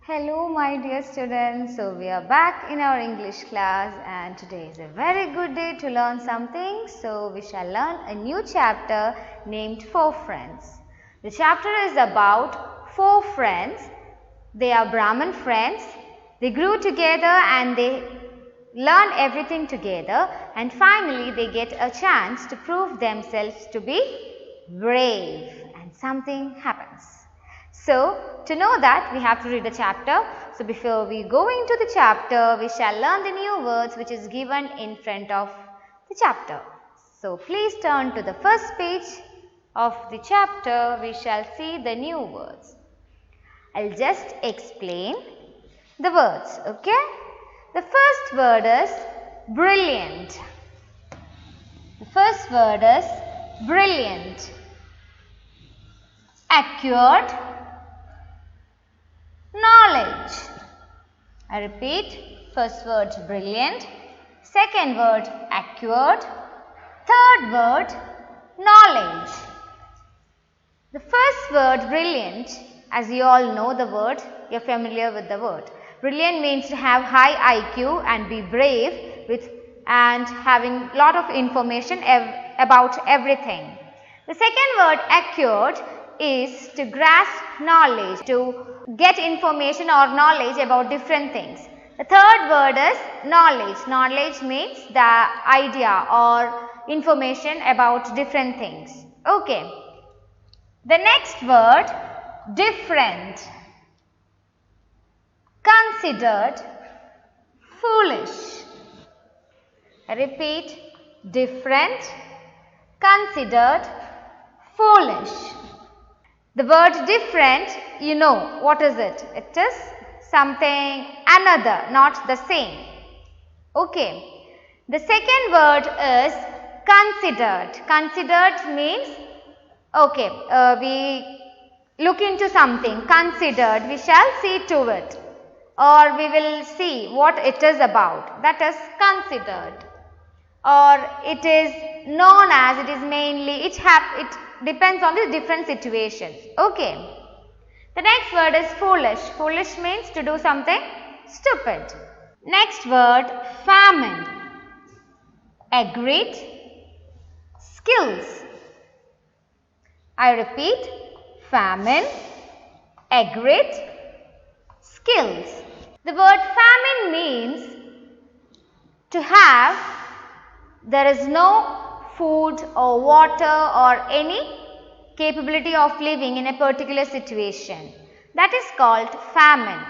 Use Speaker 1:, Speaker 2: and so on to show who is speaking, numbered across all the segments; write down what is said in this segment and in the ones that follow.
Speaker 1: Hello my dear students, so we are back in our English class and today is a very good day to learn something. So we shall learn a new chapter named Four Friends. The chapter is about four friends. They are Brahmin friends. They grew together and they learn everything together and finally they get a chance to prove themselves to be brave and something happens. So, to know that we have to read the chapter. So, before we go into the chapter, we shall learn the new words which is given in front of the chapter. So, please turn to the first page of the chapter. We shall see the new words. I'll just explain the words, okay? The first word is brilliant. The first word is brilliant. Accurate. Knowledge. I repeat, first word brilliant, second word accurate, third word knowledge. The first word brilliant, as you all know the word, you are familiar with the word. Brilliant means to have high IQ and be brave and having lot of information about everything. The second word accurate is to grasp knowledge, to get information or knowledge about different things. The third word is knowledge. Knowledge means the idea or information about different things. Okay. The next word different, considered, foolish. I repeat, different, considered, foolish. The word different, you know, what is it? It is something another, not the same. Okay. The second word is considered. Considered means, okay, we look into something, considered, we shall see to it or we will see what it is about. That is considered. Or it is known as, it is mainly, it depends on the different situations. Okay. The next word is foolish. Foolish means to do something stupid. Next word famine. Agreed. Skills. I repeat, famine, agreed, skills. The word famine means to have, there is no food or water or any capability of living in a particular situation. That is called famine.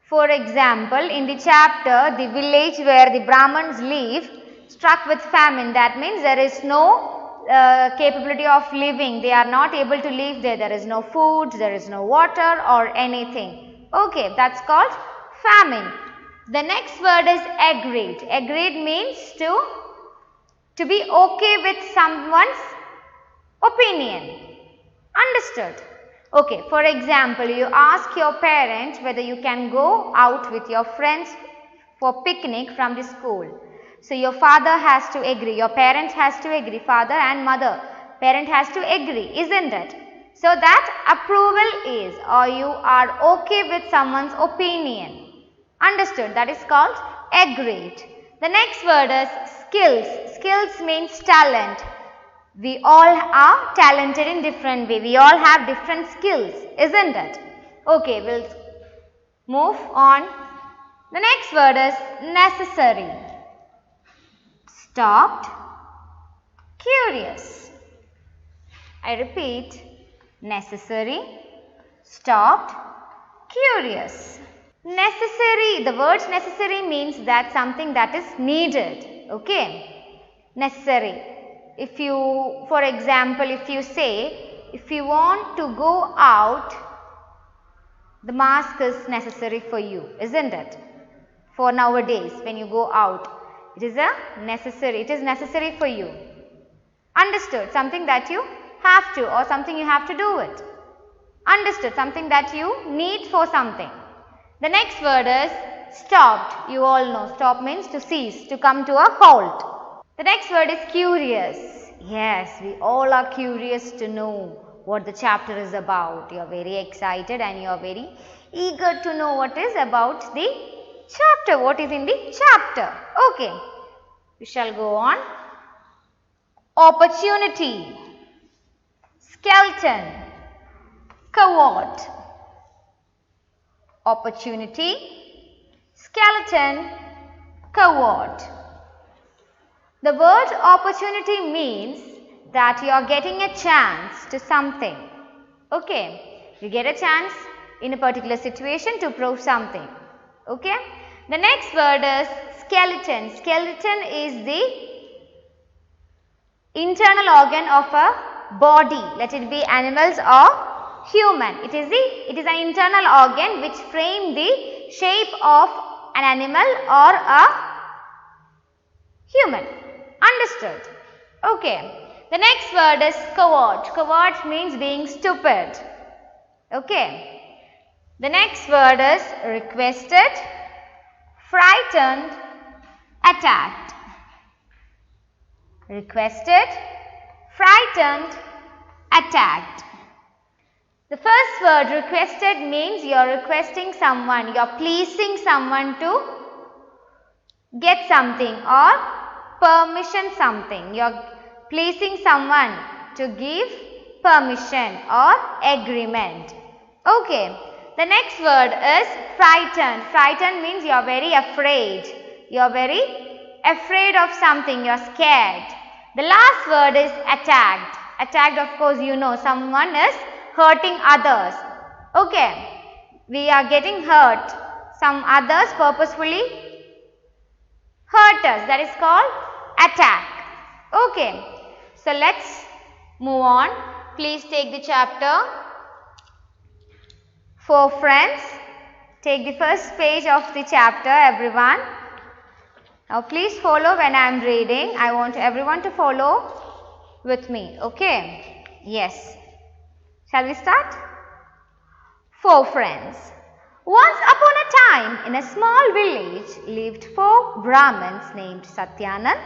Speaker 1: For example, in the chapter, the village where the Brahmins live struck with famine. That means there is no capability of living. They are not able to live there. There is no food, there is no water or anything. Okay, that's called famine. The next word is agreed. Agreed means to be okay with someone's opinion. Understood? Okay, for example, you ask your parent whether you can go out with your friends for picnic from the school. So, your father has to agree, your parent has to agree, father and mother, parent has to agree, isn't it? So, that approval is, or you are okay with someone's opinion. Understood? That is called agreed. The next word is skills. Skills means talent. We all are talented in different way. We all have different skills, isn't it? Okay, we'll move on. The next word is necessary. Stopped, curious. I repeat, necessary, stopped, curious. Necessary, the word necessary means that something that is needed, okay, necessary. If you, for example, if you say, if you want to go out, the mask is necessary for you, isn't it? For nowadays, when you go out, it is necessary for you. Understood? Something that you have to or something you have to do it. Understood? Something that you need for something. The next word is stopped. You all know stop means to cease, to come to a halt. The next word is curious. Yes, we all are curious to know what the chapter is about. You are very excited and you are very eager to know what is about the chapter, what is in the chapter. Okay, we shall go on. Opportunity, skeleton, coward. Opportunity, skeleton, coward. The word opportunity means that you are getting a chance to something. Okay, you get a chance in a particular situation to prove something. Okay, the next word is skeleton. Skeleton is the internal organ of a body, let it be animals or human. It is an internal organ which frame the shape of an animal or a human. Understood? Okay. The next word is coward. Coward means being stupid. Okay. The next word is requested, frightened, attacked. Requested, frightened, attacked. The first word requested means you are requesting someone, you are pleasing someone to get something or permission something. You are pleasing someone to give permission or agreement. Okay. The next word is frightened. Frightened means you are very afraid. You are very afraid of something. You are scared. The last word is attacked. Attacked, of course, you know, someone is hurting others. Okay. We are getting hurt. Some others purposefully hurt us. That is called attack. Okay. So, let's move on. Please take the chapter. 4 friends. Take the first page of the chapter, everyone. Now, please follow when I am reading. I want everyone to follow with me. Okay? Yes. Shall we start? 4 friends. Once upon a time, in a small village, lived 4 Brahmins named Satyanand,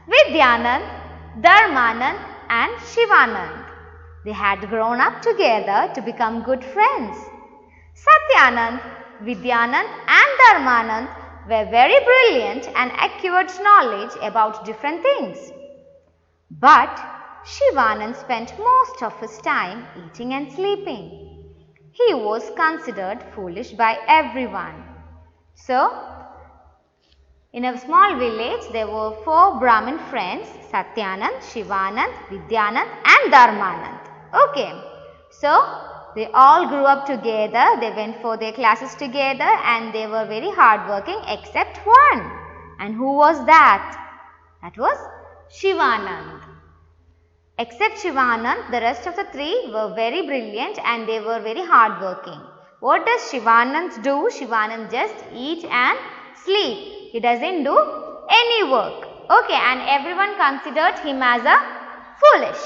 Speaker 1: Vidyanand, Dharmanand and Shivanand. They had grown up together to become good friends. Satyanand, Vidyanand and Dharmanand were very brilliant and acquired knowledge about different things. But Shivanand spent most of his time eating and sleeping. He was considered foolish by everyone. So, in a small village, there were 4 Brahmin friends, Satyanand, Shivanand, Vidyanand and Dharmanand. Okay, so they all grew up together, they went for their classes together and they were very hardworking except one. And who was that? That was Shivanand. Except Shivanand, the rest of the 3 were very brilliant and they were very hardworking. What does Shivanand do? Shivanand just eat and sleep. He doesn't do any work. Okay, and everyone considered him as a foolish.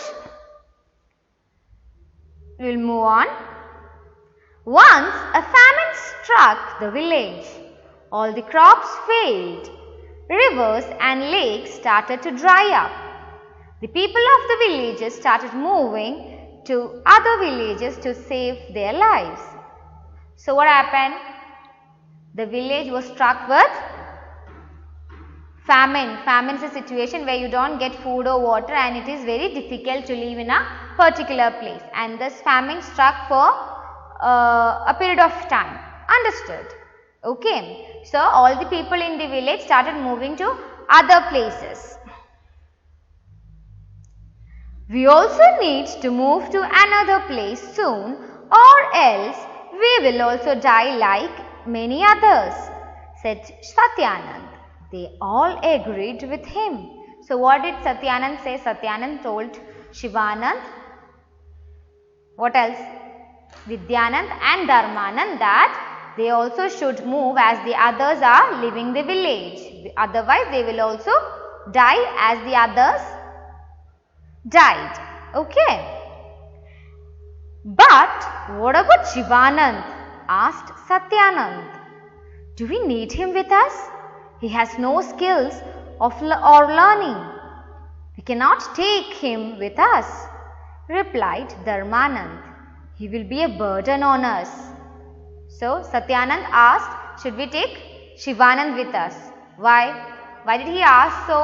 Speaker 1: We will move on. Once a famine struck the village. All the crops failed. Rivers and lakes started to dry up. The people of the villages started moving to other villages to save their lives. So what happened? The village was struck with famine. Famine is a situation where you don't get food or water and it is very difficult to live in a particular place. And this famine struck for a period of time. Understood? Okay. So, all the people in the village started moving to other places. We also need to move to another place soon or else we will also die like many others, said Satyanand. They all agreed with him. So, what did Satyanand say? Satyanand told Shivanand, what else? Vidyanand and Dharmanand that they also should move as the others are leaving the village. Otherwise, they will also die as the others died. Okay. But what about Shivanand? Asked Satyanand. Do we need him with us? He has no skills or learning. We cannot take him with us. replied Dharmanand. He will be a burden on us. So Satyanand asked, should we take Shivanand with us? Why? Why did he ask so?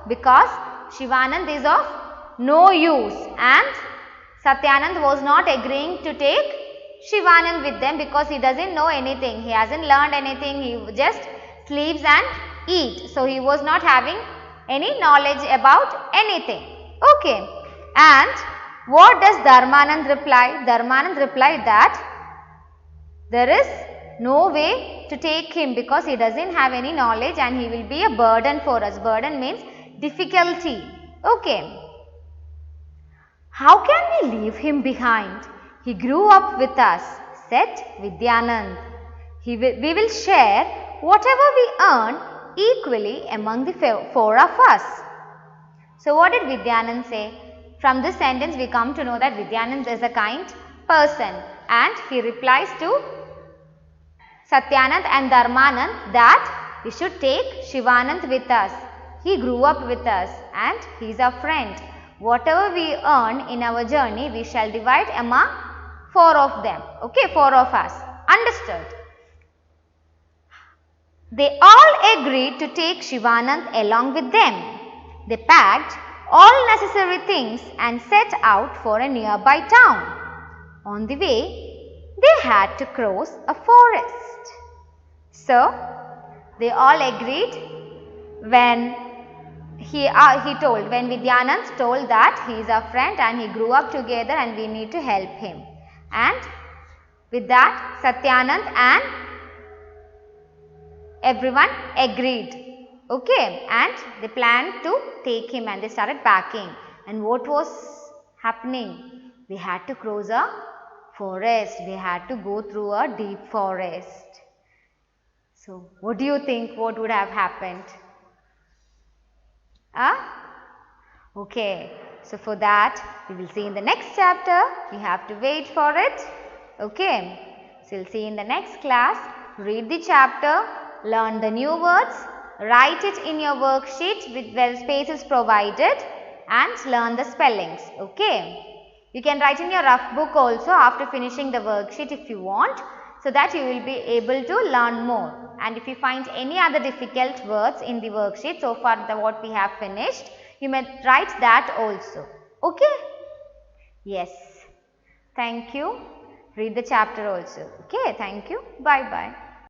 Speaker 1: Because Shivanand is of no use and Satyanand was not agreeing to take Shivanand with them because he doesn't know anything. He hasn't learned anything. He just sleeps and eats. So he was not having any knowledge about anything. Okay. And what does Dharmanand reply? Dharmanand replied that there is no way to take him because he doesn't have any knowledge and he will be a burden for us. Burden means difficulty. Okay. How can we leave him behind? He grew up with us, said Vidyanand. We will share whatever we earn equally among the four of us. So what did Vidyanand say? From this sentence we come to know that Vidyanand is a kind person and he replies to Satyanand and Dharmanand that we should take Shivanand with us. He grew up with us and he is our friend. Whatever we earn in our journey, we shall divide among four of them. Okay, four of us. Understood? They all agreed to take Shivanand along with them. They packed all necessary things and set out for a nearby town. On the way, they had to cross a forest. So, they all agreed when when Vidyanand told that he is our friend and he grew up together and we need to help him. And with that, Satyanand and everyone agreed. Okay, and they planned to take him and they started packing. And what was happening? They had to cross a forest. They had to go through a deep forest. So, what do you think? What would have happened? Okay, so for that we will see in the next chapter. We have to wait for it. Okay, so we'll see in the next class. Read the chapter, learn the new words, write it in your worksheet with well spaces provided and learn the spellings. Okay, you can write in your rough book also after finishing the worksheet if you want, so that you will be able to learn more. And if you find any other difficult words in the worksheet, so far what we have finished, you may write that also. Okay? Yes. Thank you. Read the chapter also. Okay? Thank you. Bye-bye.